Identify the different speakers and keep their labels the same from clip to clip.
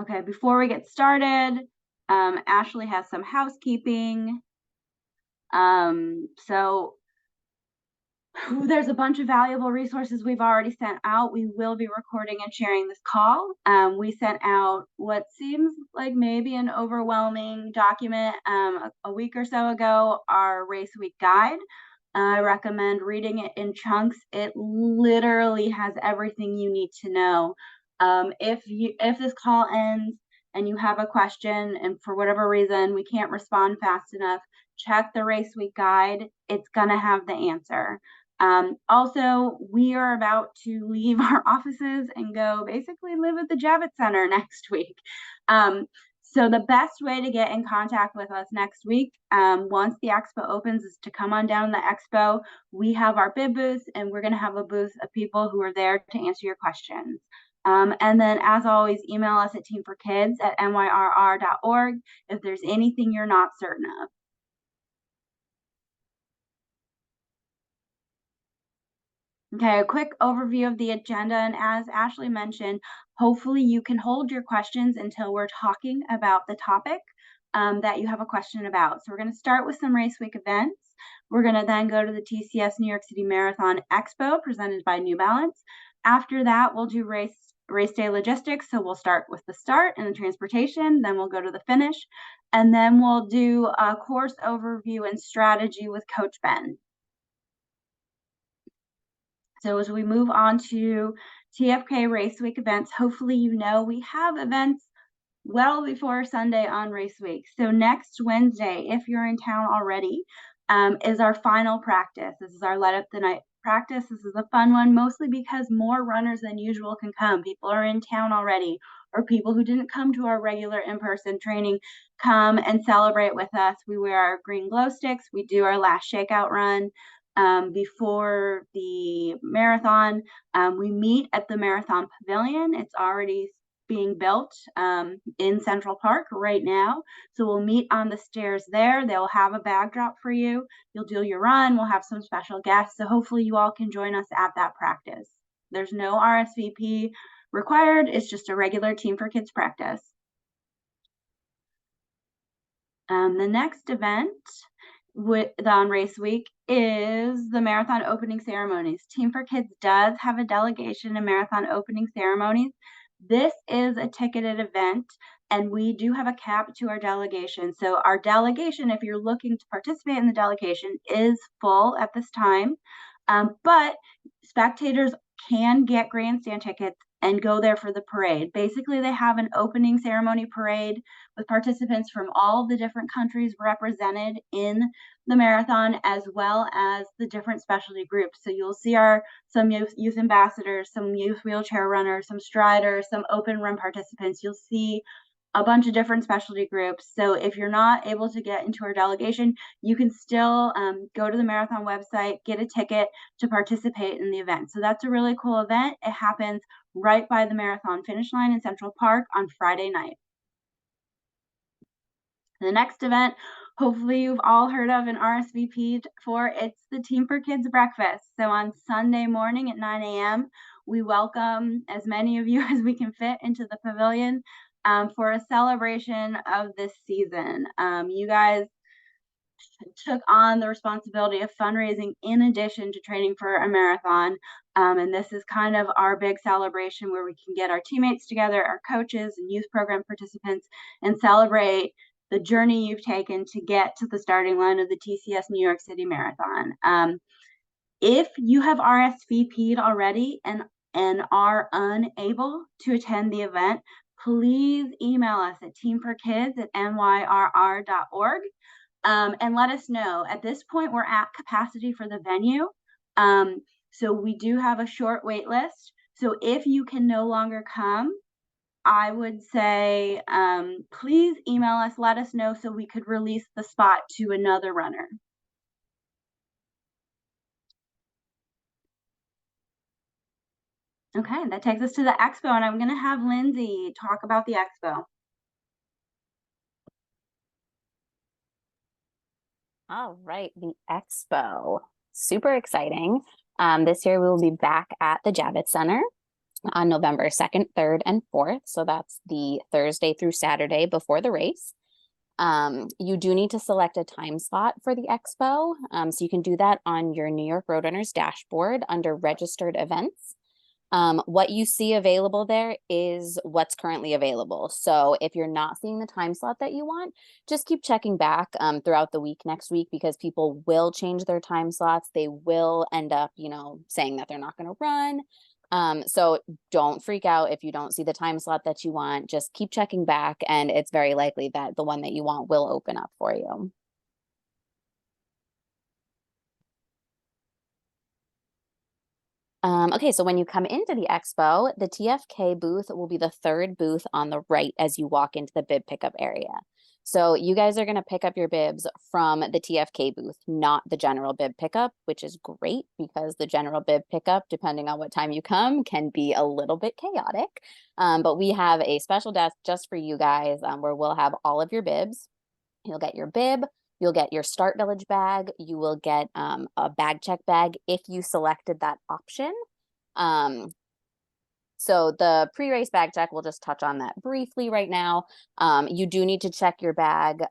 Speaker 1: Okay, before we get started, Ashley has some housekeeping. So there's a bunch of valuable resources we've already sent out. We will be recording and sharing this call. We sent out what seems like maybe an overwhelming document a week or so ago, our race week guide. I recommend reading it in chunks. It literally has everything you need to know. If this call ends and you have a question and for whatever reason we can't respond fast enough, check the race week guide. It's gonna have the answer. Also, we are about to leave our offices and go basically live at the Javits Center next week. So the best way to get in contact with us next week, once the expo opens, is to come on down to the expo. We have our bib booth, and we're going to have a booth of people who are there to answer your questions. And then, as always, email us at teamforkids@nyrr.org if there's anything you're not certain of. Okay, a quick overview of the agenda, and as Ashley mentioned, hopefully you can hold your questions until we're talking about the topic that you have a question about. So we're going to start with some race week events. We're going to then go to the TCS New York City Marathon Expo presented by New Balance. After that, we'll do race day logistics. So we'll start with the start and the transportation, then we'll go to the finish, and then we'll do a course overview and strategy with Coach Ben. So as we move on to TFK Race Week events, hopefully you know we have events well before Sunday on Race Week. So next Wednesday, if you're in town already, is our final practice. This is our Light Up the Night practice. This is a fun one, mostly because more runners than usual can come. People are in town already, or people who didn't come to our regular in-person training come and celebrate with us. We wear our green glow sticks. We do our last shakeout run. Before the marathon, we meet at the Marathon Pavilion. It's already being built in Central Park right now. So we'll meet on the stairs there. They'll have a bag drop for you. You'll do your run. We'll have some special guests. So hopefully you all can join us at that practice. There's no RSVP required. It's just a regular Team for Kids practice. The next event on Race Week is the marathon opening ceremonies. Team for Kids does have a delegation in marathon opening ceremonies. This is a ticketed event, and we do have a cap to our delegation. So our delegation, if you're looking to participate in the delegation, is full at this time, but spectators can get grandstand tickets and go there for the parade. Basically, they have an opening ceremony parade with participants from all the different countries represented in the marathon, as well as the different specialty groups. So you'll see some youth ambassadors, some youth wheelchair runners, some striders, some open run participants. You'll see a bunch of different specialty groups. So if you're not able to get into our delegation, you can still go to the marathon website, get a ticket to participate in the event. So that's a really cool event. It happens right by the marathon finish line in Central Park on Friday night. The next event, hopefully you've all heard of and RSVP'd for, it's the Team for Kids breakfast. So on Sunday morning at 9 a.m., we welcome as many of you as we can fit into the pavilion for a celebration of this season. You guys took on the responsibility of fundraising in addition to training for a marathon. And this is kind of our big celebration where we can get our teammates together, our coaches and youth program participants, and celebrate the journey you've taken to get to the starting line of the TCS New York City Marathon. If you have RSVP'd already and are unable to attend the event, please email us at teamforkids@nyrr.org and let us know. At this point, we're at capacity for the venue. So we do have a short wait list. So if you can no longer come, I would say please email us, let us know so we could release the spot to another runner. Okay, that takes us to the expo, and I'm going to have Lindsay talk about the expo.
Speaker 2: All right, the expo. Super exciting. This year we will be back at the Javits Center. on November 2nd, 3rd, and 4th. So that's the Thursday through Saturday before the race. You do need to select a time slot for the expo. So you can do that on your New York Roadrunners dashboard under registered events. What you see available there is what's currently available. So if you're not seeing the time slot that you want, just keep checking back throughout the week next week, because people will change their time slots. They will end up, saying that they're not going to run. So don't freak out if you don't see the time slot that you want. Just keep checking back, and it's very likely that the one that you want will open up for you. Okay, so when you come into the expo, the TFK booth will be the third booth on the right as you walk into the bib pickup area. So you guys are going to pick up your bibs from the TFK booth, not the general bib pickup, which is great because the general bib pickup, depending on what time you come, can be a little bit chaotic. But we have a special desk just for you guys where we'll have all of your bibs. You'll get your bib, you'll get your Start Village bag, you will get a bag check bag if you selected that option. So the pre-race bag check, we'll just touch on that briefly right now. You do need to check your bag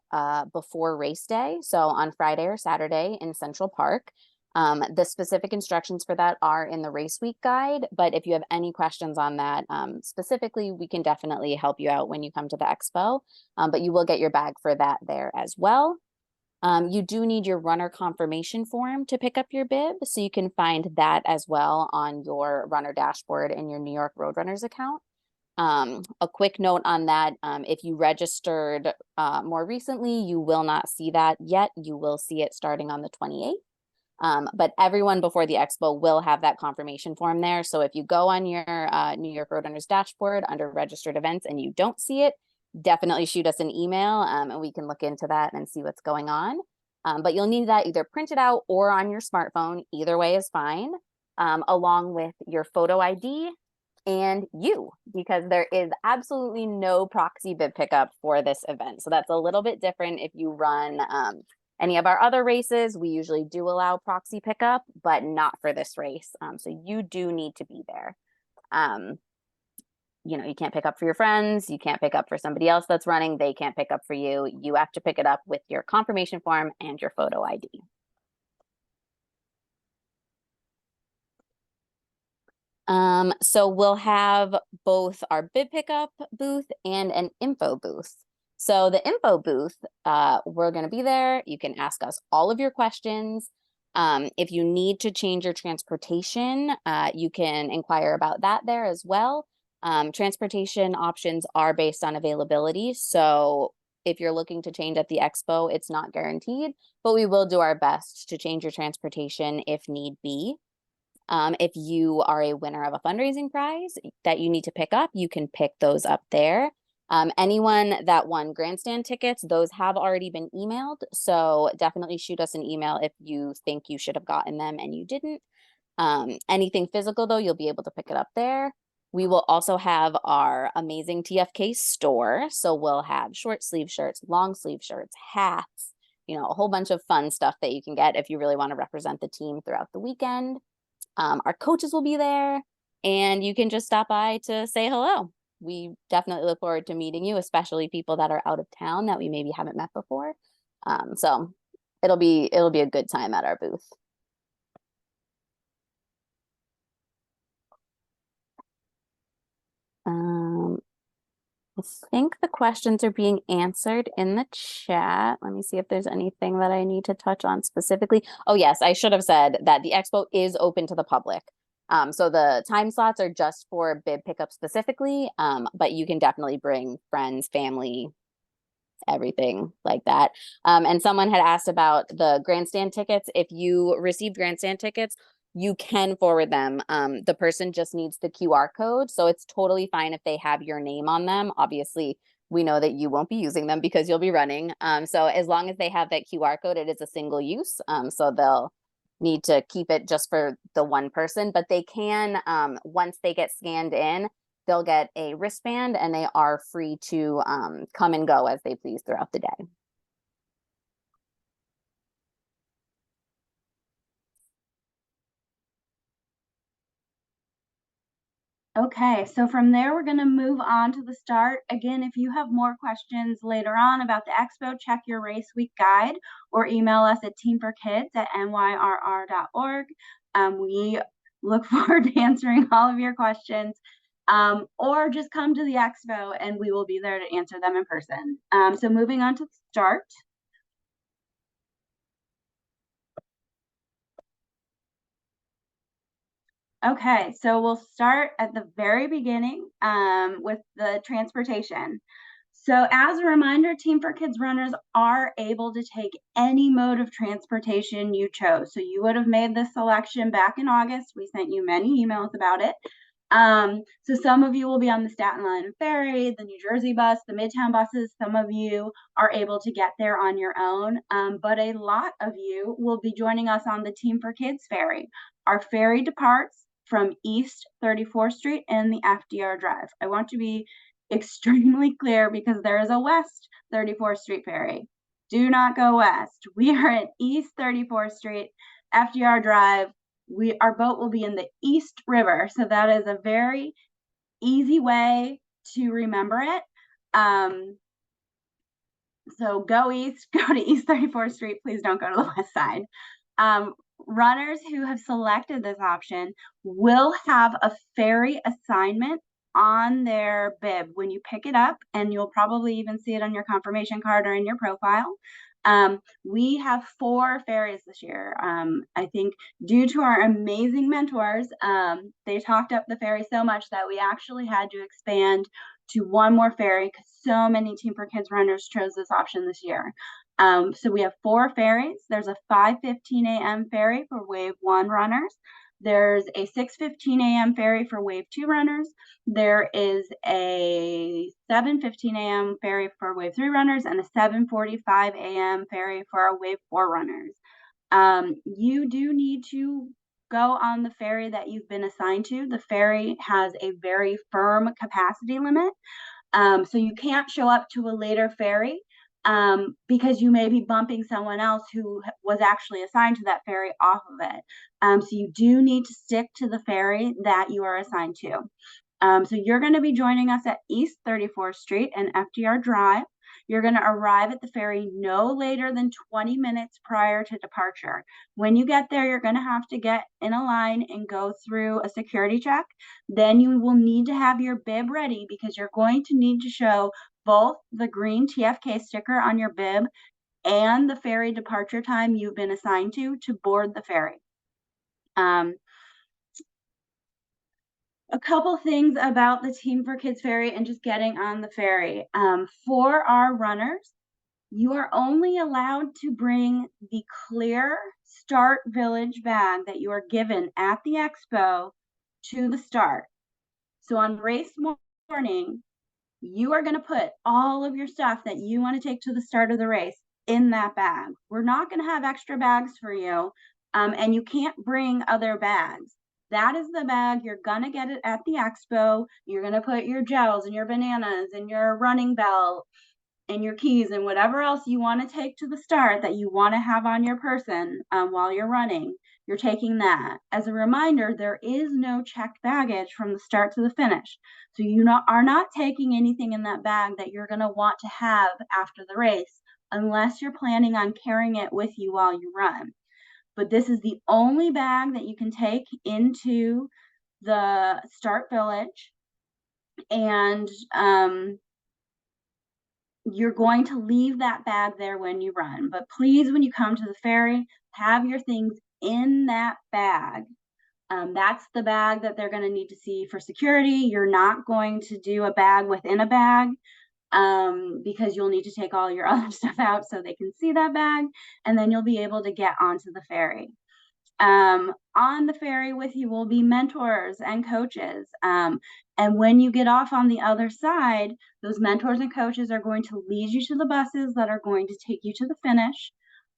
Speaker 2: before race day, so on Friday or Saturday in Central Park. The specific instructions for that are in the race week guide, but if you have any questions on that specifically, we can definitely help you out when you come to the expo, but you will get your bag for that there as well. You do need your runner confirmation form to pick up your bib, so you can find that as well on your runner dashboard in your New York Roadrunners account. A quick note on that, if you registered more recently, you will not see that yet. You will see it starting on the 28th. But everyone before the expo will have that confirmation form there. So if you go on your New York Roadrunners dashboard under registered events and you don't see it, definitely shoot us an email and we can look into that and see what's going on. But you'll need that either printed out or on your smartphone. Either way is fine, along with your photo ID and you, because there is absolutely no proxy bib pickup for this event. So that's a little bit different if you run any of our other races. We usually do allow proxy pickup, but not for this race. So you do need to be there. You can't pick up for your friends. You can't pick up for somebody else that's running. They can't pick up for you. You have to pick it up with your confirmation form and your photo ID. So we'll have both our bib pickup booth and an info booth. So the info booth, we're going to be there. You can ask us all of your questions. If you need to change your transportation, you can inquire about that there as well. Transportation options are based on availability. So if you're looking to change at the expo, it's not guaranteed, but we will do our best to change your transportation if need be. If you are a winner of a fundraising prize that you need to pick up, you can pick those up there. Anyone that won grandstand tickets, those have already been emailed. So definitely shoot us an email if you think you should have gotten them and you didn't. Anything physical, though, you'll be able to pick it up there. We will also have our amazing TFK store. So we'll have short sleeve shirts, long sleeve shirts, hats, a whole bunch of fun stuff that you can get if you really want to represent the team throughout the weekend. Our coaches will be there, and you can just stop by to say hello. We definitely look forward to meeting you, especially people that are out of town that we maybe haven't met before. So it'll be a good time at our booth. I think the questions are being answered in the chat. Let me see if there's anything that I need to touch on specifically. Oh, yes, I should have said that the expo is open to the public. So the time slots are just for bib pickup specifically, but you can definitely bring friends, family, everything like that. And someone had asked about the grandstand tickets. If you received grandstand tickets, you can forward them. The person just needs the QR code. So it's totally fine if they have your name on them. Obviously, we know that you won't be using them because you'll be running. So as long as they have that QR code, it is a single use. So they'll need to keep it just for the one person, but they can, once they get scanned in, they'll get a wristband and they are free to come and go as they please throughout the day.
Speaker 1: Okay, so from there, we're going to move on to the start. Again, if you have more questions later on about the expo, check your race week guide or email us at teamforkids@nyrr.org. We look forward to answering all of your questions, or just come to the expo and we will be there to answer them in person. So moving on to the start. Okay, so we'll start at the very beginning with the transportation. So as a reminder, Team for Kids runners are able to take any mode of transportation you chose. So you would have made this selection back in August. We sent you many emails about it. So some of you will be on the Staten Island Ferry, the New Jersey bus, the Midtown buses. Some of you are able to get there on your own, but a lot of you will be joining us on the Team for Kids ferry. Our ferry departs from East 34th Street and the FDR Drive. I want to be extremely clear because there is a West 34th Street ferry. Do not go west. We are at East 34th Street, FDR Drive. Our boat will be in the East River, so that is a very easy way to remember it. So go east, go to East 34th Street. Please don't go to the west side. Runners who have selected this option will have a ferry assignment on their bib when you pick it up, and you'll probably even see it on your confirmation card or in your profile. We have 4 ferries this year. I think due to our amazing mentors, they talked up the ferry so much that we actually had to expand to 1 more ferry because so many Team for Kids runners chose this option this year. So we have 4 ferries. There's a 5:15 a.m. ferry for Wave 1 runners. There's a 6:15 a.m. ferry for Wave 2 runners. There is a 7:15 a.m. ferry for Wave 3 runners and a 7:45 a.m. ferry for our Wave 4 runners. You do need to go on the ferry that you've been assigned to. The ferry has a very firm capacity limit. So you can't show up to a later ferry because you may be bumping someone else who was actually assigned to that ferry off of it. So you do need to stick to the ferry that you are assigned to. So you're going to be joining us at East 34th Street and FDR Drive. You're going to arrive at the ferry no later than 20 minutes prior to departure. When you get there, you're going to have to get in a line and go through a security check. Then you will need to have your bib ready because you're going to need to show both the green TFK sticker on your bib and the ferry departure time you've been assigned to board the ferry. A couple things about the Team for Kids ferry and just getting on the ferry. For our runners, you are only allowed to bring the clear Start Village bag that you are given at the expo to the start. So on race morning, you are going to put all of your stuff that you want to take to the start of the race in that bag. We're not going to have extra bags for you, and you can't bring other bags. That is the bag. You're going to get it at the expo. You're going to put your gels and your bananas and your running belt and your keys and whatever else you want to take to the start that you want to have on your person while you're running. You're taking that. As a reminder, there is no checked baggage from the start to the finish. So you are not taking anything in that bag that you're going to want to have after the race unless you're planning on carrying it with you while you run. But this is the only bag that you can take into the Start Village. And you're going to leave that bag there when you run. But please, when you come to the ferry, have your things in that bag. That's the bag that they're going to need to see for security. You're not going to do a bag within a bag because you'll need to take all your other stuff out so they can see that bag, and then you'll be able to get onto the ferry. On the ferry with you will be mentors and coaches. And when you get off on the other side, those mentors and coaches are going to lead you to the buses that are going to take you to the finish,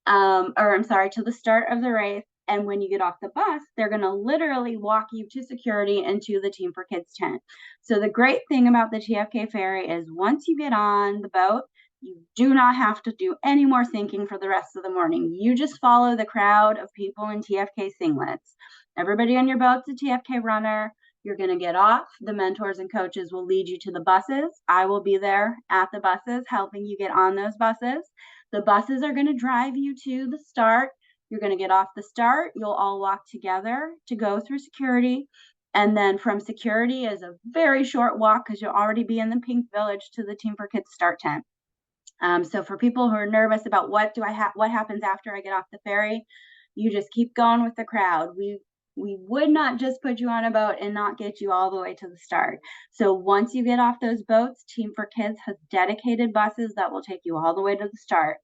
Speaker 1: to the start of the race. And when you get off the bus, they're going to literally walk you to security and to the Team for Kids tent. So the great thing about the TFK ferry is once you get on the boat, you do not have to do any more thinking for the rest of the morning. You just follow the crowd of people in TFK singlets. Everybody on your boat's a TFK runner. You're going to get off. The mentors and coaches will lead you to the buses. I will be there at the buses helping you get on those buses. The buses are going to drive you to the start. You're going to get off the start. You'll all walk together to go through security. And then from security is a very short walk because you'll already be in the Pink Village to the Team for Kids start tent. So for people who are nervous about what happens after I get off the ferry, you just keep going with the crowd. We would not just put you on a boat and not get you all the way to the start. So once you get off those boats, Team for Kids has dedicated buses that will take you all the way to the start.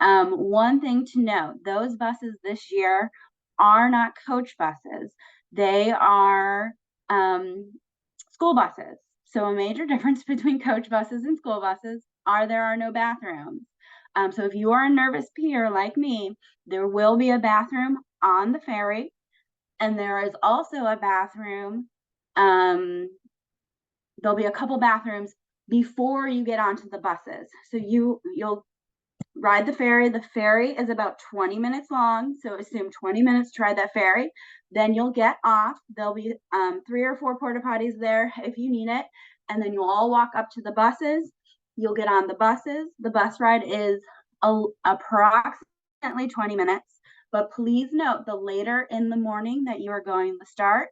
Speaker 1: One thing to note, those buses this year are not coach buses. They are school buses. So a major difference between coach buses and school buses there are no bathrooms. So if you are a nervous peer like me, there will be a bathroom on the ferry, and there is also a bathroom. There'll be a couple bathrooms before you get onto the buses. So you'll ride the ferry. The ferry is about 20 minutes long, so assume 20 minutes to ride that ferry. Then you'll get off. There'll be 3 or 4 porta potties there if you need it, and then you'll all walk up to the buses. You'll get on the buses. The bus ride is approximately 20 minutes, but please note the later in the morning that you are going to start,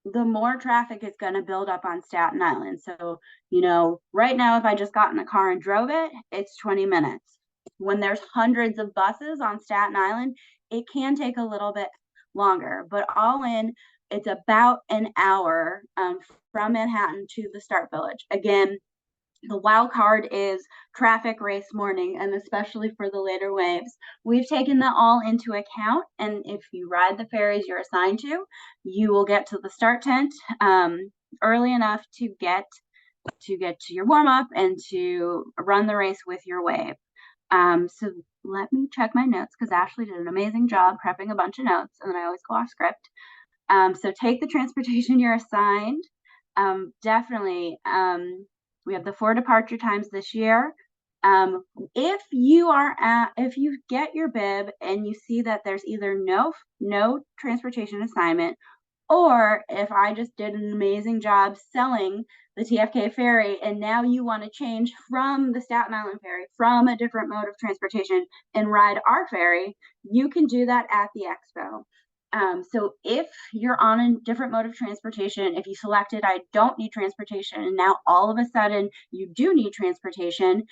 Speaker 1: the more traffic is going to build up on Staten Island. So, right now, if I just got in a car and drove it, it's 20 minutes. When there's hundreds of buses on Staten Island, it can take a little bit longer, but all in, it's about an hour from Manhattan to the Start Village. Again, the wild card is traffic race morning, and especially for the later waves. We've taken that all into account, and if you ride the ferries you're assigned to, you will get to the start tent early enough to get to your warm-up and to run the race with your wave. So let me check my notes because Ashley did an amazing job prepping a bunch of notes, and then I always go off script. So take the transportation you're assigned. Definitely. We have the 4 departure times this year. If you get your bib and you see that there's either no transportation assignment, or if I just did an amazing job selling the TFK ferry and now you want to change from the Staten Island ferry, from a different mode of transportation, and ride our ferry, you can do that at the expo. So if you're on a different mode of transportation, if you selected I don't need transportation, and now all of a sudden you do need transportation,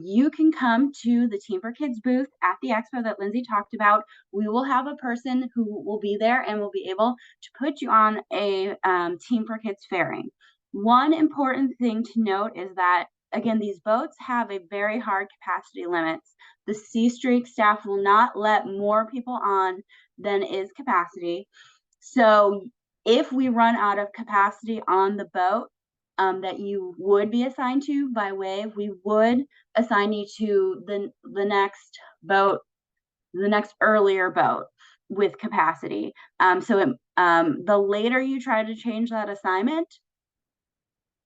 Speaker 1: you can come to the Team for Kids booth at the expo that Lindsay talked about. We will have a person who will be there and will be able to put you on a Team for Kids ferry. One important thing to note is that, again, these boats have a very hard capacity limits. The C Streak staff will not let more people on than is capacity. So if we run out of capacity on the boat that you would be assigned to by wave, we would assign you to the next boat, the next earlier boat with capacity. So the later you try to change that assignment,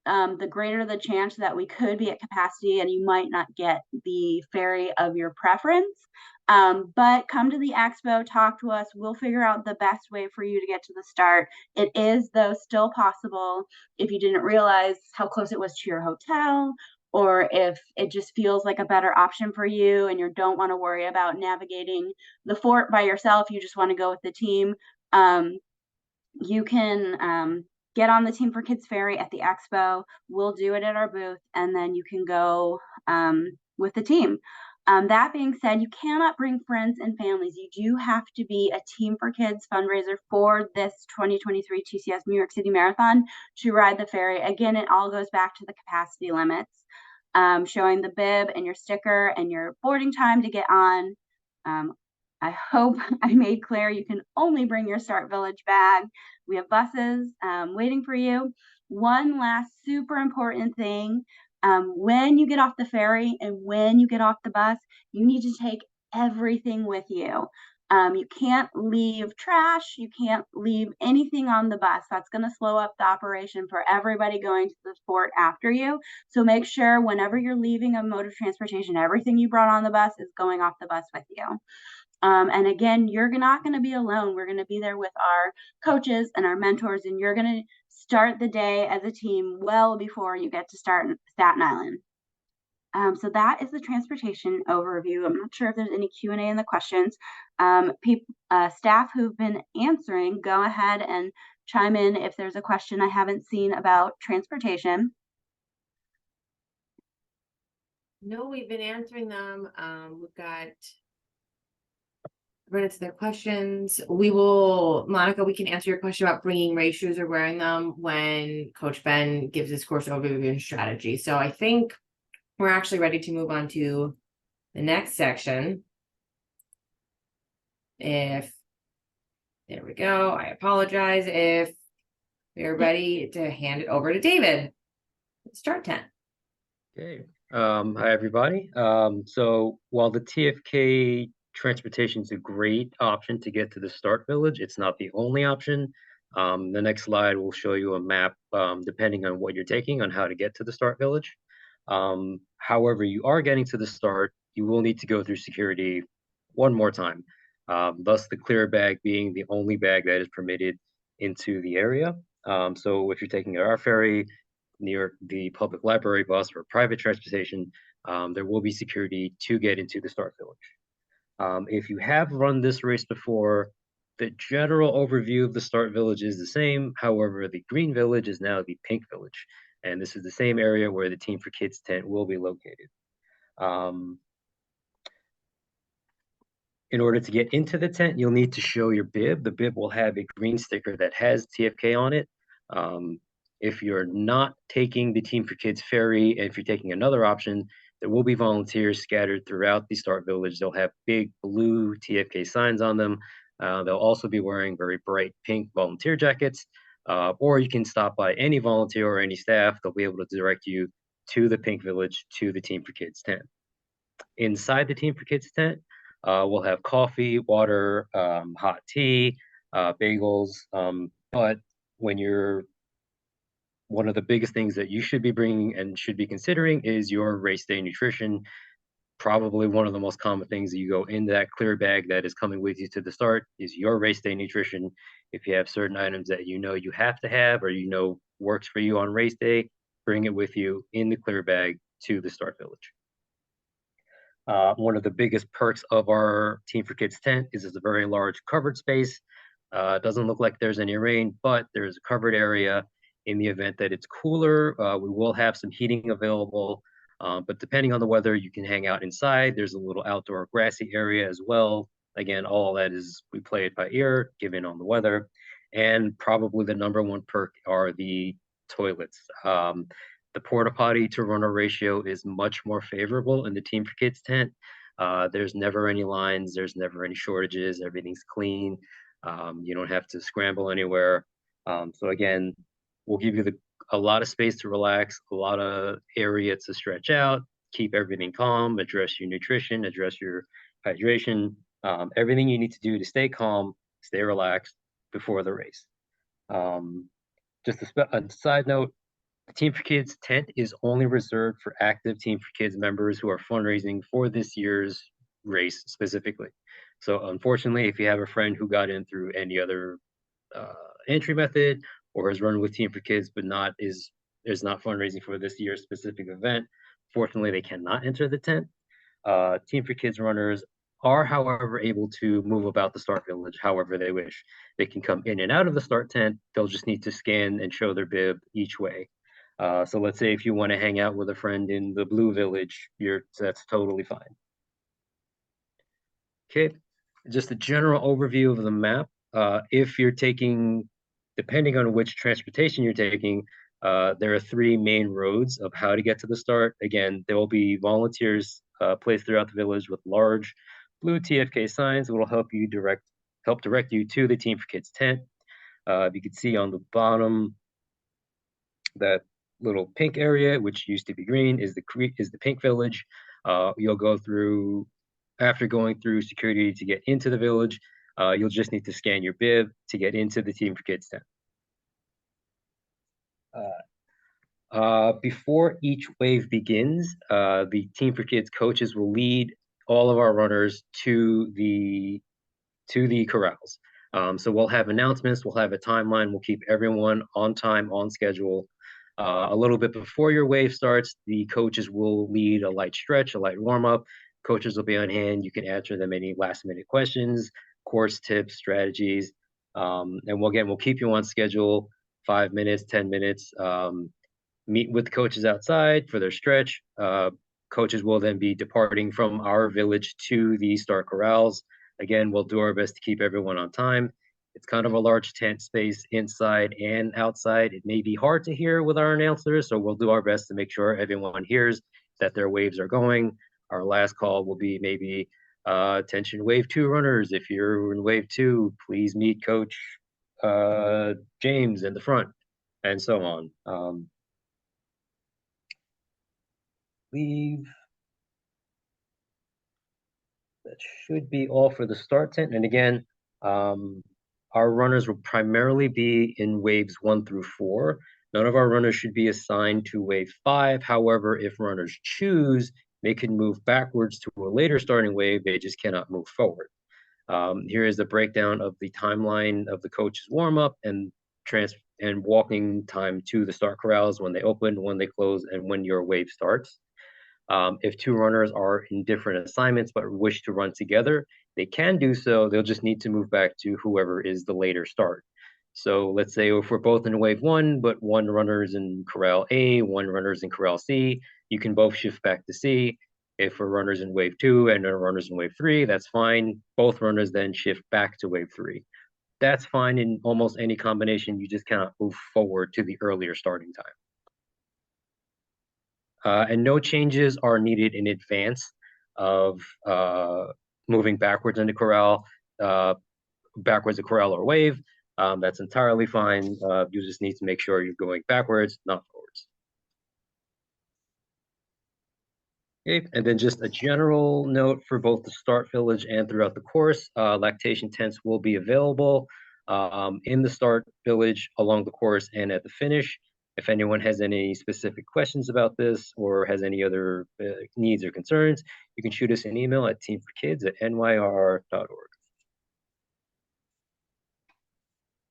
Speaker 1: the greater the chance that we could be at capacity and you might not get the ferry of your preference. But come to the expo, talk to us. We'll figure out the best way for you to get to the start. It is, though, still possible if you didn't realize how close it was to your hotel, or if it just feels like a better option for you and you don't want to worry about navigating the fort by yourself, you just want to go with the team. You can get on the Team for Kids ferry at the expo. We'll do it at our booth, and then you can go with the team. That being said, you cannot bring friends and families. You do have to be a Team for Kids fundraiser for this 2023 TCS New York City Marathon to ride the ferry. Again, it all goes back to the capacity limits, showing the bib and your sticker and your boarding time to get on. I hope I made clear you can only bring your Start Village bag. We have buses waiting for you. One last super important thing, when you get off the ferry and when you get off the bus, you need to take everything with you. You can't leave trash. You can't leave anything on the bus. That's going to slow up the operation for everybody going to the fort after you. So make sure whenever you're leaving a mode of transportation, everything you brought on the bus is going off the bus with you. And again, you're not going to be alone. We're going to be there with our coaches and our mentors, and you're going to start the day as a team well before you get to start in Staten Island. So that is the transportation overview. I'm not sure if there's any Q&A in the questions. Staff who've been answering, go ahead and chime in if there's a question I haven't seen about transportation.
Speaker 3: No, we've been answering them. We've got read into their questions. Monica, we can answer your question about bringing race shoes or wearing them when Coach Ben gives his course overview and strategy. So I think we're actually ready to move on to the next section. There we go. I apologize if we're ready to hand it over to David. Start 10.
Speaker 4: Okay. Hi, everybody. So while the TFK transportation is a great option to get to the start village, it's not the only option. The next slide will show you a map, depending on what you're taking, on how to get to the start village. However, you are getting to the start, you will need to go through security one more time. Thus the clear bag being the only bag that is permitted into the area. So if you're taking our ferry, near the public library bus or private transportation, there will be security to get into the start village. If you have run this race before, the general overview of the start village is the same. However, the green village is now the pink village. And this is the same area where the Team for Kids tent will be located. In order to get into the tent, you'll need to show your bib. The bib will have a green sticker that has TFK on it. If you're not taking the Team for Kids ferry, and if you're taking another option, there will be volunteers scattered throughout the start village. They'll have big blue TFK signs on them. They'll also be wearing very bright pink volunteer jackets, or you can stop by any volunteer or any staff. They'll be able to direct you to the pink village, to the Team for Kids tent. Inside the Team for Kids tent, we'll have coffee, water, hot tea, bagels. But one of the biggest things that you should be bringing and should be considering is your race day nutrition. Probably one of the most common things that you go in that clear bag that is coming with you to the start is your race day nutrition. If you have certain items that you know you have to have or you know works for you on race day, bring it with you in the clear bag to the start village. One of the biggest perks of our Team for Kids tent is it's a very large covered space. It doesn't look like there's any rain, but there's a covered area. In the event that it's cooler, we will have some heating available. But depending on the weather, you can hang out inside. There's a little outdoor grassy area as well. Again, all that is, we play it by ear, given on the weather. And probably the number one perk are the toilets. The porta potty to runner ratio is much more favorable in the Team for Kids tent. There's never any lines, there's never any shortages, everything's clean. You don't have to scramble anywhere. So again, we'll give you a lot of space to relax, a lot of area to stretch out, keep everything calm, address your nutrition, address your hydration, everything you need to do to stay calm, stay relaxed before the race. Just a side note, the Team for Kids tent is only reserved for active Team for Kids members who are fundraising for this year's race specifically. So unfortunately, if you have a friend who got in through any other entry method or has run with Team for Kids but is not fundraising for this year's specific event, fortunately they cannot enter the tent. Team for Kids runners are, however, able to move about the start village however they wish. They can come in and out of the start tent. They'll just need to scan and show their bib each way. So let's say if you want to hang out with a friend in the blue village, that's totally fine. Okay, just a general overview of the map. If you're taking, depending on which transportation you're taking, there are three main roads of how to get to the start. Again, there will be volunteers placed throughout the village with large blue TFK signs that will help direct you to the Team for Kids tent. You can see on the bottom that little pink area, which used to be green, is the pink village. You'll go through, after going through security to get into the village, you'll just need to scan your bib to get into the Team for Kids tent. Before each wave begins, the Team for Kids coaches will lead all of our runners to the corrals. So we'll have announcements, we'll have a timeline, we'll keep everyone on time, on schedule. A little bit before your wave starts, the coaches will lead a light stretch, a light warm up. Coaches will be on hand. You can answer them any last minute questions, course tips, strategies. And we'll keep you on schedule, 5 minutes, 10 minutes. Meet with the coaches outside for their stretch. Coaches will then be departing from our village to the start corrals. Again, we'll do our best to keep everyone on time. It's kind of a large tent space inside and outside. It may be hard to hear with our announcers, so we'll do our best to make sure everyone hears that their waves are going. Our last call will be maybe attention wave 2 runners. If you're in wave 2, please meet Coach James in the front, and so on. Leave. That should be all for the start tent. And again, our runners will primarily be in waves 1 through 4. None of our runners should be assigned to wave 5. However, if runners choose, they can move backwards to a later starting wave. They just cannot move forward. Here is the breakdown of the timeline of the coach's warm-up and walking time to the start corrals, when they open, when they close, and when your wave starts. If 2 runners are in different assignments but wish to run together, they can do so. They'll just need to move back to whoever is the later start. So let's say if we're both in wave 1, but one runner is in corral A, one runner is in corral C, you can both shift back to C. If a runner's in wave 2 and a runner's in wave 3, that's fine. Both runners then shift back to wave 3. That's fine in almost any combination. You just cannot move forward to the earlier starting time. And no changes are needed in advance of moving backwards into corral, backwards to corral or wave. That's entirely fine. You just need to make sure you're going backwards, not forwards. Okay, and then just a general note for both the start village and throughout the course, lactation tents will be available in the start village, along the course, and at the finish. If anyone has any specific questions about this or has any other needs or concerns, you can shoot us an email at teamforkids@nyr.org.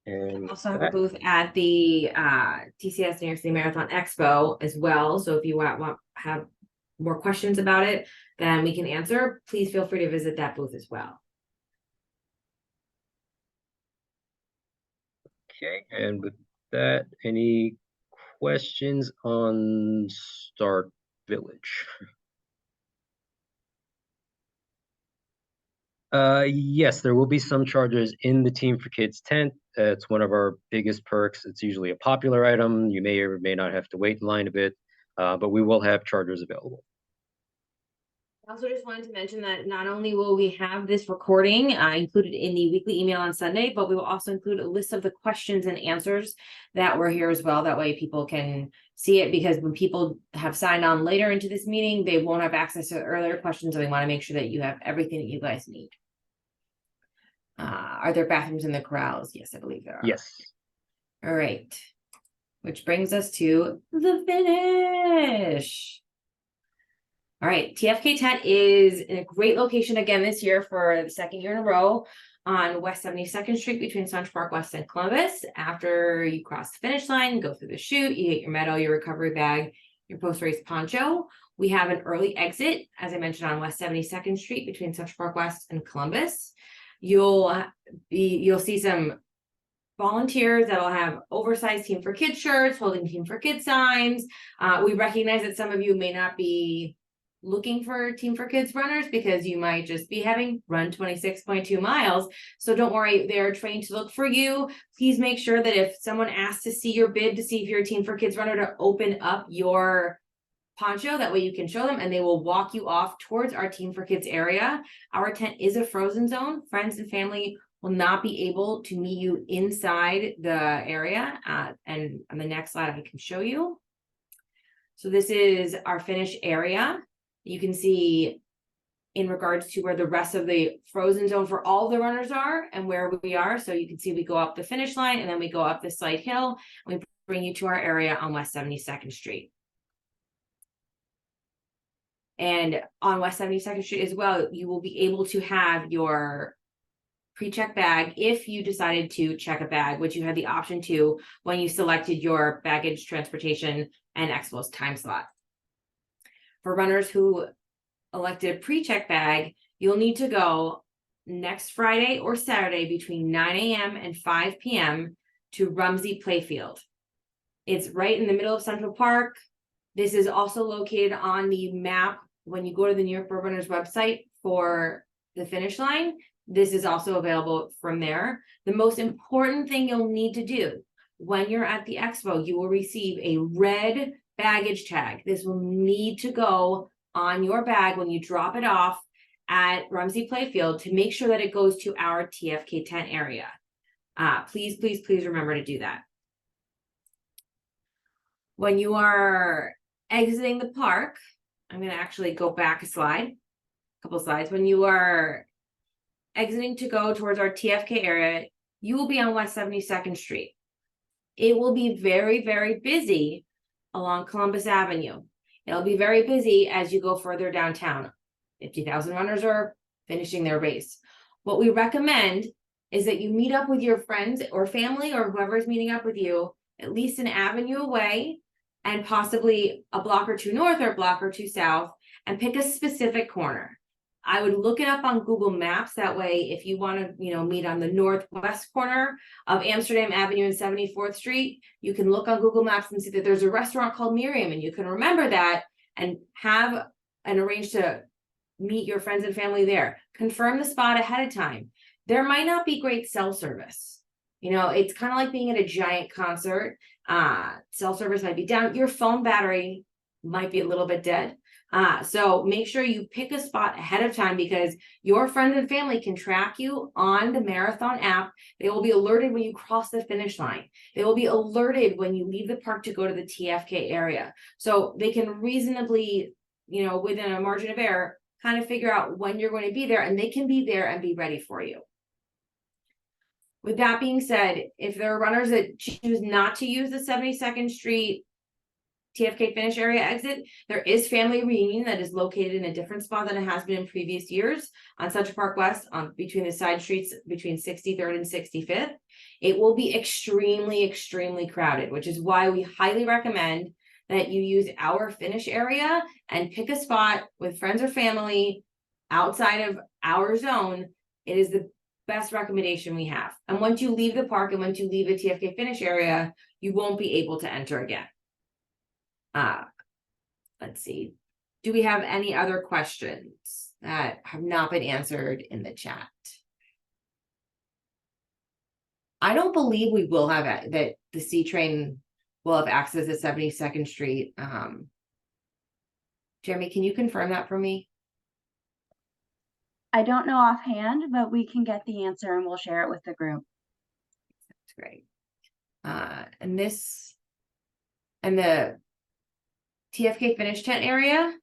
Speaker 4: And
Speaker 3: also have a booth at the TCS New York City Marathon Expo as well. So if you have more questions about it than we can answer, please feel free to visit that booth as well.
Speaker 4: Okay, and with that, any questions on Start Village? Yes, there will be some charges in the Team for Kids tent. It's one of our biggest perks. It's usually a popular item. You may or may not have to wait in line a bit, but we will have chargers available.
Speaker 3: I also just wanted to mention that not only will we have this recording included in the weekly email on Sunday, but we will also include a list of the questions and answers that were here as well. That way people can see it, because when people have signed on later into this meeting, they won't have access to earlier questions. So we want to make sure that you have everything that you guys need. Are there bathrooms in the corrals? Yes, I believe there are.
Speaker 4: Yes.
Speaker 3: All right. Which brings us to the finish. All right, TFK tent is in a great location again this year for the second year in a row on West 72nd Street between Central Park West and Columbus. After you cross the finish line, go through the chute, you get your medal, your recovery bag, your post-race poncho. We have an early exit, as I mentioned, on West 72nd Street between Central Park West and Columbus. You'll see some volunteers that'll have oversized Team for Kids shirts, holding Team for Kids signs. We recognize that some of you may not be looking for Team for Kids runners because you might just be having run 26.2 miles. So don't worry, they're trained to look for you. Please make sure that if someone asks to see your bib to see if you're a Team for Kids runner, to open up your poncho. That way you can show them and they will walk you off towards our Team for Kids area. Our tent is a frozen zone. Friends and family will not be able to meet you inside the area. And on the next slide, I can show you. So this is our finish area. You can see in regards to where the rest of the frozen zone for all the runners are and where we are. So you can see we go up the finish line and then we go up this slight hill and we bring you to our area on West 72nd Street. And on West 72nd Street as well, you will be able to have your pre-check bag if you decided to check a bag, which you had the option to when you selected your baggage, transportation, and Expo's time slot. For runners who elected a pre-check bag, you'll need to go next Friday or Saturday between 9 a.m. and 5 p.m. to Rumsey Playfield. It's right in the middle of Central Park. This is also located on the map when you go to the New York Road Runners website for the finish line. This is also available from there. The most important thing you'll need to do when you're at the expo, you will receive a red baggage tag. This will need to go on your bag when you drop it off at Rumsey Playfield to make sure that it goes to our TFK tent area. Please, please, please remember to do that. When you are exiting the park, I'm going to actually go back a couple slides. When you are exiting to go towards our TFK area, you will be on West 72nd Street. It will be very, very busy along Columbus Avenue. It'll be very busy as you go further downtown. 50,000 runners are finishing their race. What we recommend is that you meet up with your friends or family or whoever's meeting up with you, at least an avenue away, and possibly a block or two north or a block or two south, and pick a specific corner. I would look it up on Google Maps. That way, if you want to, meet on the northwest corner of Amsterdam Avenue and 74th Street, you can look on Google Maps and see that there's a restaurant called Miriam, and you can remember that and have and arrange to meet your friends and family there. Confirm the spot ahead of time. There might not be great cell service. It's kind of like being at a giant concert. Cell service might be down. Your phone battery might be a little bit dead. So make sure you pick a spot ahead of time because your friends and family can track you on the marathon app. They will be alerted when you cross the finish line. They will be alerted when you leave the park to go to the TFK area. So they can reasonably, within a margin of error, kind of figure out when you're going to be there, and they can be there and be ready for you. With that being said, if there are runners that choose not to use the 72nd Street TFK finish area exit, there is family reunion that is located in a different spot than it has been in previous years on Central Park West, between the side streets between 63rd and 65th. It will be extremely, extremely crowded, which is why we highly recommend that you use our finish area and pick a spot with friends or family outside of our zone. It is the best recommendation we have. And once you leave the park and once you leave the TFK finish area, you won't be able to enter again. Let's see. Do we have any other questions that have not been answered in the chat? I don't believe we will have that the C train will have access to 72nd Street. Jeremy, can you confirm that for me?
Speaker 1: I don't know offhand, but we can get the answer and we'll share it with the group.
Speaker 3: That's great. And the TFK finish tent area,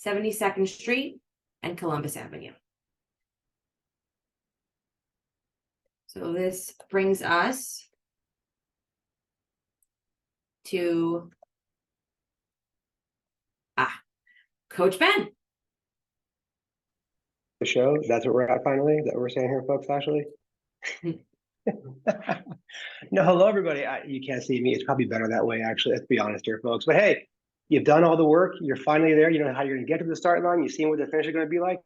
Speaker 3: 72nd Street and Columbus Avenue. So this brings us to Coach Ben.
Speaker 5: The show, that's what we're at finally, that we're saying here, folks, actually. No, hello everybody. You can't see me. It's probably better that way, actually. Let's be honest here, folks. But hey, you've done all the work. You're finally there. You know how you're going to get to the start line. You've seen what the finish is going to be like.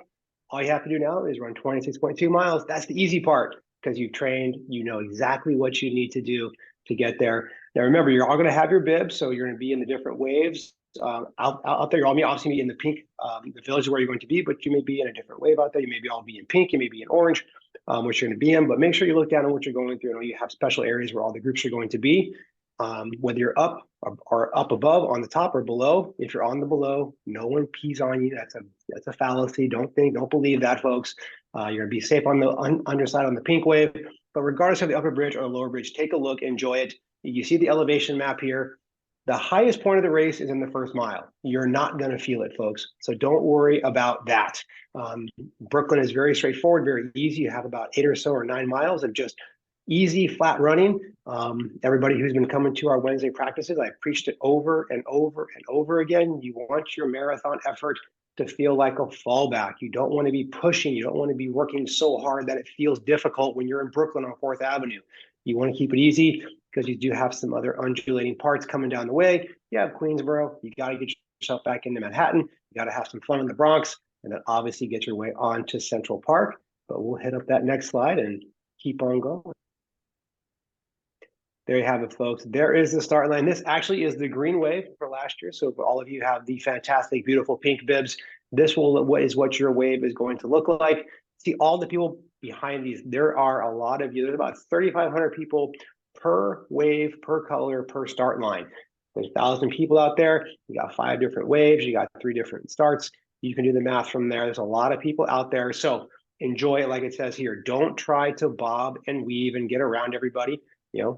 Speaker 5: All you have to do now is run 26.2 miles. That's the easy part because you've trained. You know exactly what you need to do to get there. Now, remember, you're all going to have your bibs, so you're going to be in the different waves. Out there, you're all obviously be in the pink. The village is where you're going to be, but you may be in a different wave out there. You may be all be in pink. You may be in orange. Which you're going to be in, but make sure you look down on what you're going through. I know you have special areas where all the groups are going to be, whether you're up or up above, on the top or below. If you're on the below, no one pees on you. That's a fallacy. Don't believe that, folks. You're going to be safe on the underside on the pink wave. But regardless of the upper bridge or the lower bridge, take a look, enjoy it. You see the elevation map here. The highest point of the race is in the first mile. You're not going to feel it, folks. So don't worry about that. Brooklyn is very straightforward, very easy. You have about 8 or so or 9 miles of just easy, flat running. Everybody who's been coming to our Wednesday practices, I've preached it over and over and over again. You want your marathon effort to feel like a fallback. You don't want to be pushing. You don't want to be working so hard that it feels difficult when you're in Brooklyn on 4th Avenue. You want to keep it easy because you do have some other undulating parts coming down the way. You have Queensboro. You got to get yourself back into Manhattan. You got to have some fun in the Bronx, and then obviously get your way on to Central Park. But we'll hit up that next slide and keep on going. There you have it, folks. There is the start line. This actually is the green wave for last year. So for all of you have the fantastic, beautiful pink bibs, this is what your wave is going to look like. See all the people behind these. There are a lot of you. There's about 3,500 people per wave, per color, per start line. There's 1,000 people out there. You got 5 different waves. You got 3 different starts. You can do the math from there. There's a lot of people out there. So enjoy it like it says here. Don't try to bob and weave and get around everybody.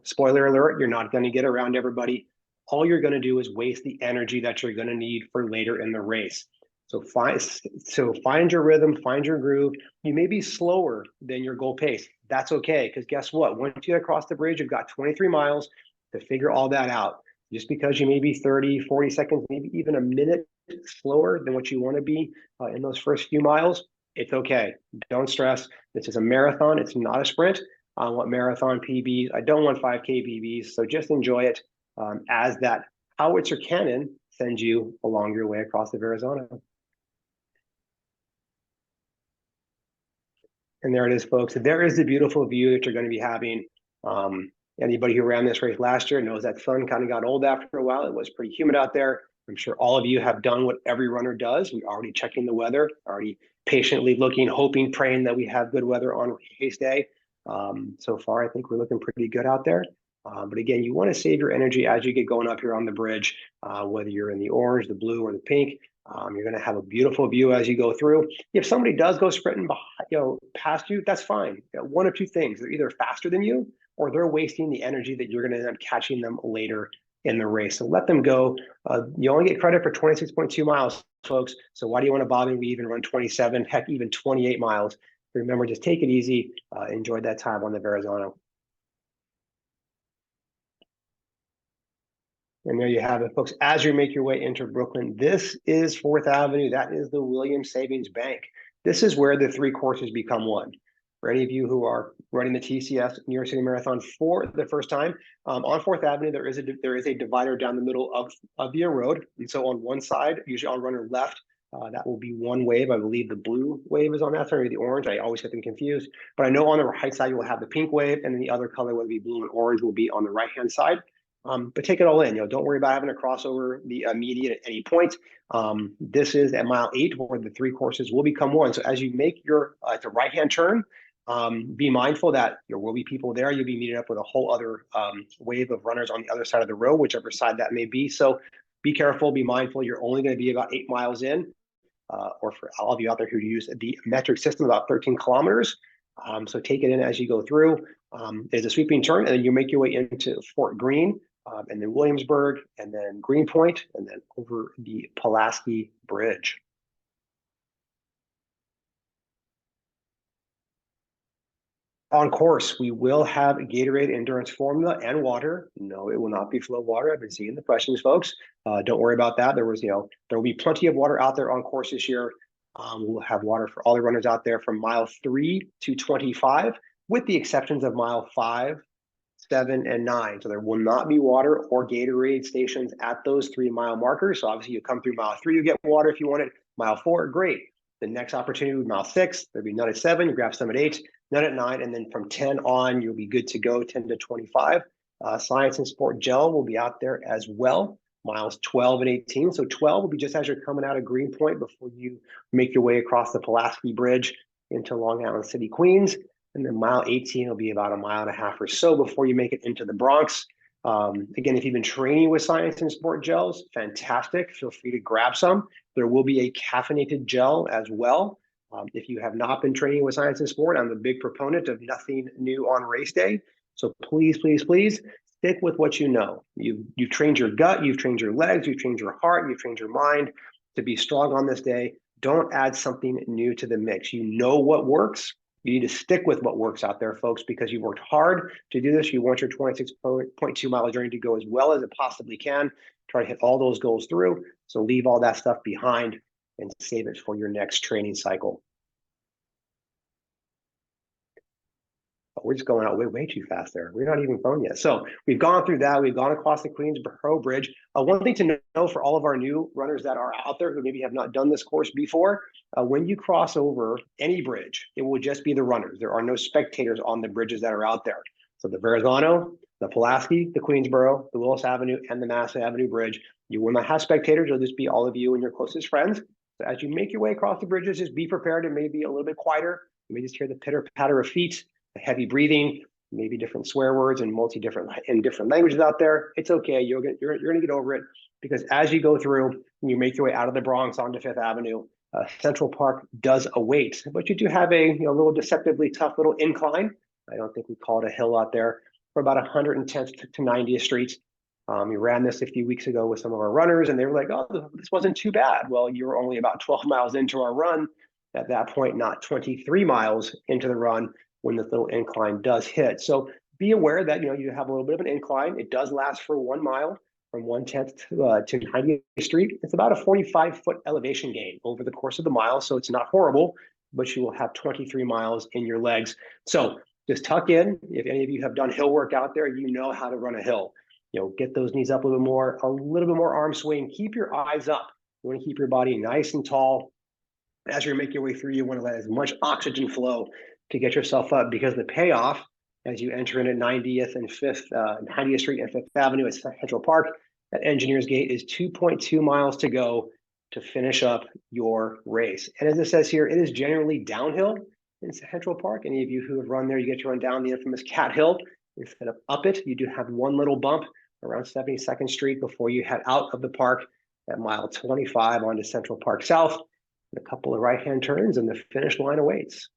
Speaker 5: Spoiler alert, you're not going to get around everybody. All you're going to do is waste the energy that you're going to need for later in the race. So find your rhythm, find your groove. You may be slower than your goal pace. That's okay, because guess what? Once you get across the bridge, you've got 23 miles to figure all that out. Just because you may be 30, 40 seconds, maybe even a minute slower than what you want to be in those first few miles, it's okay. Don't stress. This is a marathon. It's not a sprint. I want marathon PBs. I don't want 5K PBs. So just enjoy it as that howitzer cannon sends you along your way across the Verrazano. And there it is, folks. There is the beautiful view that you're going to be having. Anybody who ran this race last year knows that sun kind of got old after a while. It was pretty humid out there. I'm sure all of you have done what every runner does. We're already checking the weather, already patiently looking, hoping, praying that we have good weather on race day. So far, I think we're looking pretty good out there. But again, you want to save your energy as you get going up here on the bridge, whether you're in the orange, the blue, or the pink. You're going to have a beautiful view as you go through. If somebody does go sprinting behind, past you, that's fine. One of two things: they're either faster than you, or they're wasting the energy that you're going to end up catching them later in the race. So let them go. You only get credit for 26.2 miles, folks. So why do you want to bob and weave and run 27, heck, even 28 miles? Remember, just take it easy. Enjoy that time on the Verrazano. And there you have it, folks. As you make your way into Brooklyn, this is 4th Avenue. That is the Williams Savings Bank. This is where the 3 courses become one. For any of you who are running the TCS New York City Marathon for the first time, on 4th Avenue, there is a divider down the middle of the road. And so on one side, usually on runner left, that will be one wave. I believe the blue wave is on that side, or the orange. I always get them confused. But I know on the right side, you will have the pink wave, and then the other color, whether it be blue and orange, will be on the right-hand side. But take it all in. Don't worry about having to cross over the median at any point. This is at mile 8 where the 3 courses will become one. So as you make your the right-hand turn, be mindful that there will be people there. You'll be meeting up with a whole other wave of runners on the other side of the road, whichever side that may be. So be careful, be mindful. You're only going to be about 8 miles in, or for all of you out there who use the metric system, about 13 kilometers. So take it in as you go through. There's a sweeping turn, and then you make your way into Fort Greene, and then Williamsburg, and then Greenpoint, and then over the Pulaski Bridge. On course, we will have Gatorade endurance formula and water. No, it will not be flow water. I've been seeing the questions, folks. Don't worry about that. There will be plenty of water out there on course this year. We'll have water for all the runners out there from mile 3 to 25, with the exceptions of mile 5, 7, and 9. So there will not be water or Gatorade stations at those 3-mile markers. So obviously you come through mile 3, you get water if you want it. Mile 4, great. The next opportunity with mile 6, there'll be none at 7, you grab some at 8, none at 9, and then from 10 on, you'll be good to go, 10 to 25. Science and Sport Gel will be out there as well, miles 12 and 18. So 12 will be just as you're coming out of Greenpoint before you make your way across the Pulaski Bridge into Long Island City, Queens. And then mile 18 will be about a mile and a half or so before you make it into the Bronx. Again, if you've been training with Science and Sport gels, fantastic. Feel free to grab some. There will be a caffeinated gel as well. If you have not been training with Science and Sport, I'm a big proponent of nothing new on race day. So please, please, please stick with what you know. You've trained your gut, you've trained your legs, you've trained your heart, you've trained your mind to be strong on this day. Don't add something new to the mix. You know what works. You need to stick with what works out there, folks, because you worked hard to do this. You want your 26.2 mile journey to go as well as it possibly can. Try to hit all those goals through. So leave all that stuff behind and save it for your next training cycle. We're just going out way too fast there. We're not even phone yet. So we've gone through that. We've gone across the Queensboro Bridge. One thing to know for all of our new runners that are out there who maybe have not done this course before, when you cross over any bridge, it will just be the runners. There are no spectators on the bridges that are out there. So the Verrazano, the Pulaski, the Queensboro, the Willis Avenue, and the Mass Avenue Bridge, you will not have spectators. It'll just be all of you and your closest friends. So as you make your way across the bridges, just be prepared. It may be a little bit quieter. You may just hear the pitter patter of feet, heavy breathing, maybe different swear words and different languages out there. It's okay. You're gonna get over it, because as you go through and you make your way out of the Bronx onto Fifth Avenue, Central Park does await, but you do have a little deceptively tough little incline. I don't think we call it a hill out there, for about 110th to 90th Street. We ran this a few weeks ago with some of our runners, and they were like, "Oh, this wasn't too bad." Well, you were only about 12 miles into our run at that point, not 23 miles into the run, when this little incline does hit. So be aware that you have a little bit of an incline. It does last for 1 mile from 110th to 90th Street. It's about a 45-foot elevation gain over the course of the mile, so it's not horrible, but you will have 23 miles in your legs. So just tuck in. If any of you have done hill work out there, you know how to run a hill. Get those knees up a little bit more arm swing. Keep your eyes up. You want to keep your body nice and tall. As you make your way through, you want to let as much oxygen flow to get yourself up, because the payoff as you enter in at 90th and 90th Street and 5th Avenue at Central Park at Engineers Gate is 2.2 miles to go to finish up your race. And as it says here, it is generally downhill in Central Park. Any of you who have run there, you get to run down the infamous Cat Hill instead of up it. You do have one little bump around 72nd Street before you head out of the park at mile 25 onto Central Park South. A couple of right-hand turns and the finish line awaits.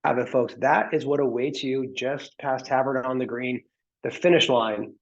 Speaker 5: Have it, folks. That is what awaits you just past Tavern on the Green, the finish line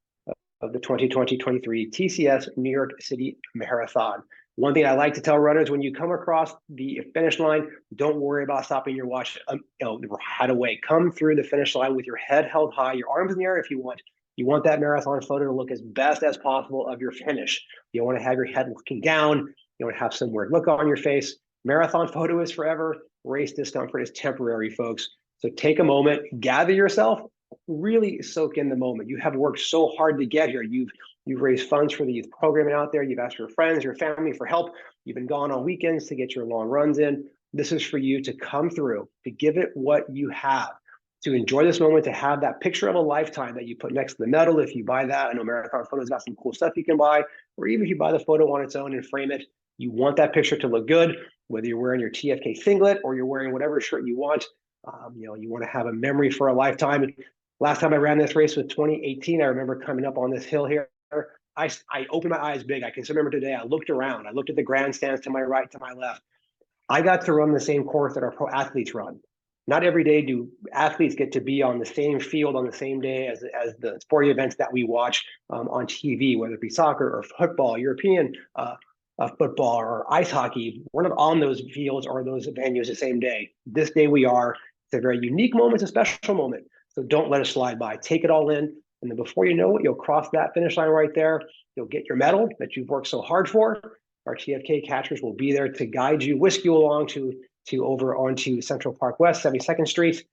Speaker 5: of the 2020-23 TCS New York City Marathon. One thing I like to tell runners, when you come across the finish line, don't worry about stopping your watch right away. Come through the finish line with your head held high, your arms in the air if you want. You want that marathon photo to look as best as possible of your finish. You don't want to have your head looking down. You don't have some weird look on your face. Marathon photo is forever. Race discomfort is temporary, folks. So take a moment, gather yourself, really soak in the moment. You have worked so hard to get here. You've raised funds for the youth programming out there. You've asked your friends, your family for help. You've been gone on weekends to get your long runs in. This is for you to come through, to give it what you have, to enjoy this moment, to have that picture of a lifetime that you put next to the medal. If you buy that, I know Marathon Photo's got some cool stuff you can buy, or even if you buy the photo on its own and frame it, you want that picture to look good, whether you're wearing your TFK singlet or you're wearing whatever shirt you want. You want to have a memory for a lifetime. Last time I ran this race was 2018. I remember coming up on this hill here. I opened my eyes big. I can still remember today. I looked around. I looked at the grandstands to my right, to my left. I got to run the same course that our pro athletes run. Not every day do athletes get to be on the same field on the same day as the sporting events that we watch on TV, whether it be soccer or football, European football or ice hockey. We're not on those fields or those venues the same day. This day we are. It's a very unique moment. It's a special moment. So don't let it slide by. Take it all in. And then before you know it, you'll cross that finish line right there. You'll get your medal that you've worked so hard for. Our TFK catchers will be there to guide you, whisk you along to over onto Central Park West, 72nd Street,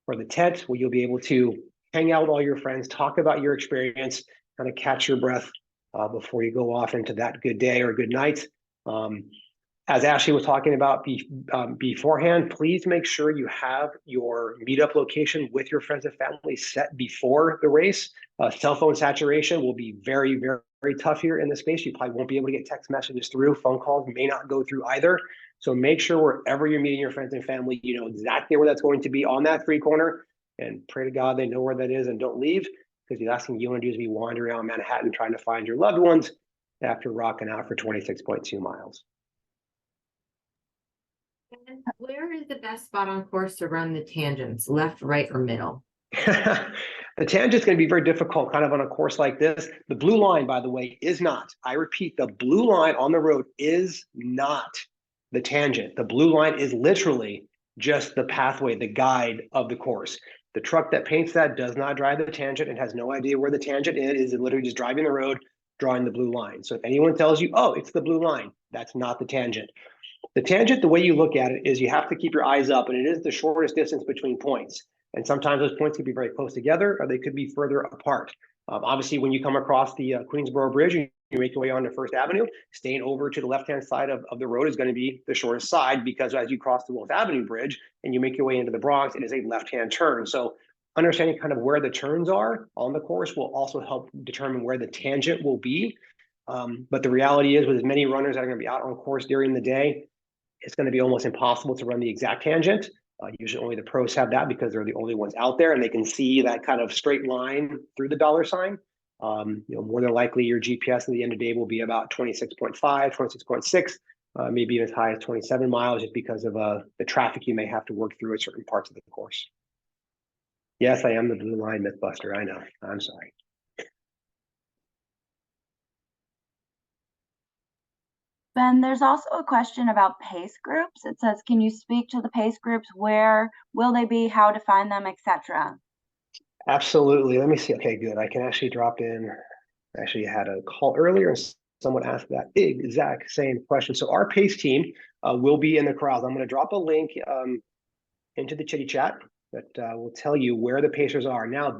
Speaker 5: for the tent, where you'll be able to hang out with all your friends, talk about your experience, kind of catch your breath before you go off into that good day or good night. As Ashley was talking about beforehand, please make sure you have your meetup location with your friends and family set before the race. Cell phone saturation will be very, very, very tough here in this space. You probably won't be able to get text messages through. Phone calls may not go through either. So make sure wherever you're meeting your friends and family, you know exactly where that's going to be on that free corner, and pray to God they know where that is and don't leave, because the last thing you want to do is be wandering around Manhattan trying to find your loved ones after rocking out for 26.2 miles.
Speaker 3: And where is the best spot on course to run the tangents, left, right, or middle?
Speaker 5: The tangent's going to be very difficult kind of on a course like this. The blue line, by the way, is not. I repeat, the blue line on the road is not the tangent. The blue line is literally just the pathway, the guide of the course. The truck that paints that does not drive the tangent and has no idea where the tangent is literally just driving the road, drawing the blue line. So if anyone tells you, oh, it's the blue line, that's not the tangent. The tangent, the way you look at it is you have to keep your eyes up, and it is the shortest distance between points. And sometimes those points could be very close together, or they could be further apart. Obviously, when you come across the Queensboro Bridge, you make your way onto First Avenue, staying over to the left-hand side of the road is going to be the shortest side, because as you cross the Wolf Avenue Bridge and you make your way into the Bronx, it is a left-hand turn. So understanding kind of where the turns are on the course will also help determine where the tangent will be. But the reality is, with as many runners that are going to be out on course during the day, it's going to be almost impossible to run the exact tangent. Usually only the pros have that because they're the only ones out there and they can see that kind of straight line through the dollar sign. More than likely your GPS at the end of the day will be about 26.5, 26.6, maybe even as high as 27 miles, just because of the traffic you may have to work through at certain parts of the course. Yes, I am the blue line mythbuster. I know. I'm sorry.
Speaker 1: Ben, there's also a question about pace groups. It says, can you speak to the pace groups? Where will they be? How to find them, etc.?
Speaker 5: Absolutely. Let me see. Okay, good. I can actually drop in. Actually, I had a call earlier and someone asked that exact same question. So our pace team will be in the corrals. I'm going to drop a link into the chitty chat that will tell you where the pacers are. Now,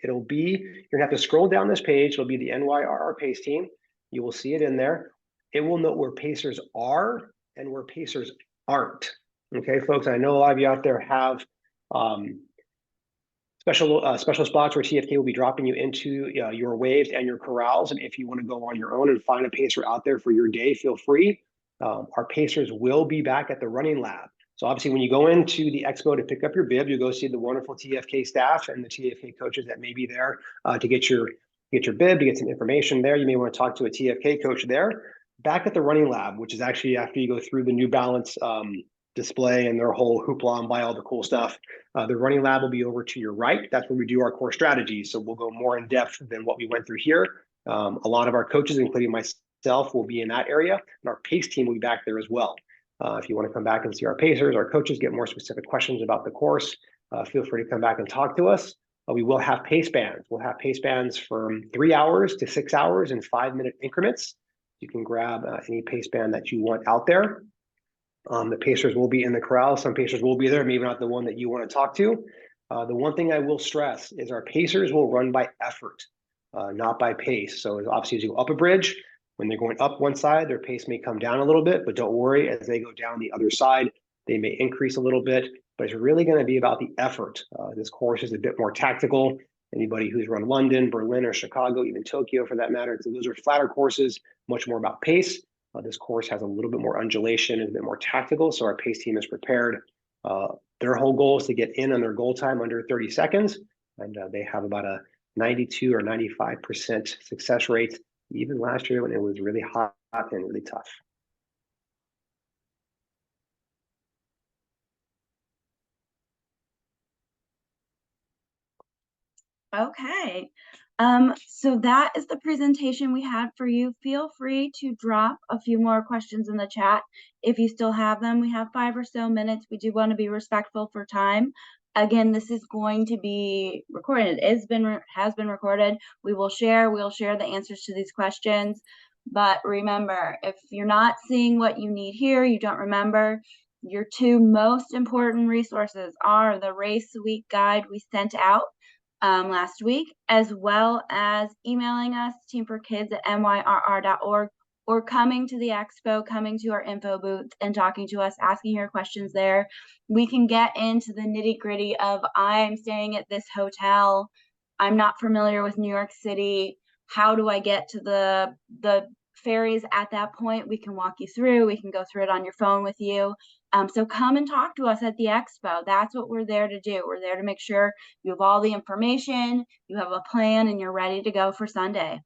Speaker 5: it'll be, you're going to have to scroll down this page. It'll be the NYRR pace team. You will see it in there. It will note where pacers are and where pacers aren't. Okay, folks, I know a lot of you out there have special spots where TFK will be dropping you into your waves and your corrals. And if you want to go on your own and find a pacer out there for your day, feel free. Our pacers will be back at the running lab. So obviously, when you go into the expo to pick up your bib, you go see the wonderful TFK staff and the TFK coaches that may be there to get your bib, to get some information there. You may want to talk to a TFK coach there. Back at the running lab, which is actually after you go through the New Balance display and their whole hoopla and buy all the cool stuff. The running lab will be over to your right. That's where we do our core strategies. So we'll go more in depth than what we went through here. A lot of our coaches, including myself, will be in that area, and our pace team will be back there as well. If you want to come back and see our pacers, our coaches, get more specific questions about the course, feel free to come back and talk to us. We will have pace bands. We'll have pace bands from 3 hours to 6 hours in 5-minute increments. You can grab any pace band that you want out there. The pacers will be in the corral. Some pacers will be there, maybe not the one that you want to talk to. The one thing I will stress is our pacers will run by effort, not by pace. So obviously, as you go up a bridge, when they're going up one side, their pace may come down a little bit, but don't worry, as they go down the other side, they may increase a little bit, but it's really going to be about the effort. This course is a bit more tactical. Anybody who's run London, Berlin, or Chicago, even Tokyo for that matter, so those are flatter courses, much more about pace. This course has a little bit more undulation and a bit more tactical, so our pace team is prepared. Their whole goal is to get in on their goal time under 30 seconds, and they have about a 92 or 95% success rate, even last year when it was really hot and really tough.
Speaker 1: Okay. So that is the presentation we had for you. Feel free to drop a few more questions in the chat if you still have them. We have 5 or so minutes. We do want to be respectful for time. Again, this is going to be recorded. It has been recorded. We'll share the answers to these questions. But remember, if you're not seeing what you need here, you don't remember, your 2 most important resources are the race week guide we sent out last week, as well as emailing us, teamforkids@myrr.org, or coming to the expo, coming to our info booth and talking to us, asking your questions there. We can get into the nitty-gritty of, I'm staying at this hotel, I'm not familiar with New York City, how do I get to the ferries at that point? We can walk you through, we can go through it on your phone with you. So come and talk to us at the expo. That's what we're there to do. We're there to make sure you have all the information, you have a plan, and you're ready to go for Sunday.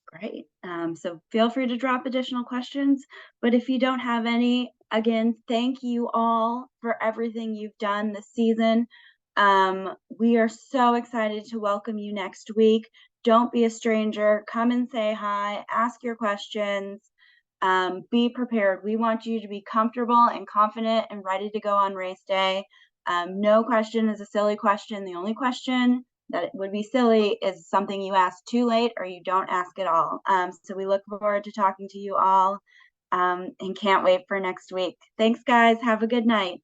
Speaker 1: Great. So feel free to drop additional questions, but if you don't have any, again, thank you all for everything you've done this season. We are so excited to welcome you next week. Don't be a stranger. Come and say hi, ask your questions, be prepared. We want you to be comfortable and confident and ready to go on race day. No question is a silly question. The only question that would be silly is something you ask too late or you don't ask at all. So we look forward to talking to you all and can't wait for next week. Thanks, guys. Have a good night.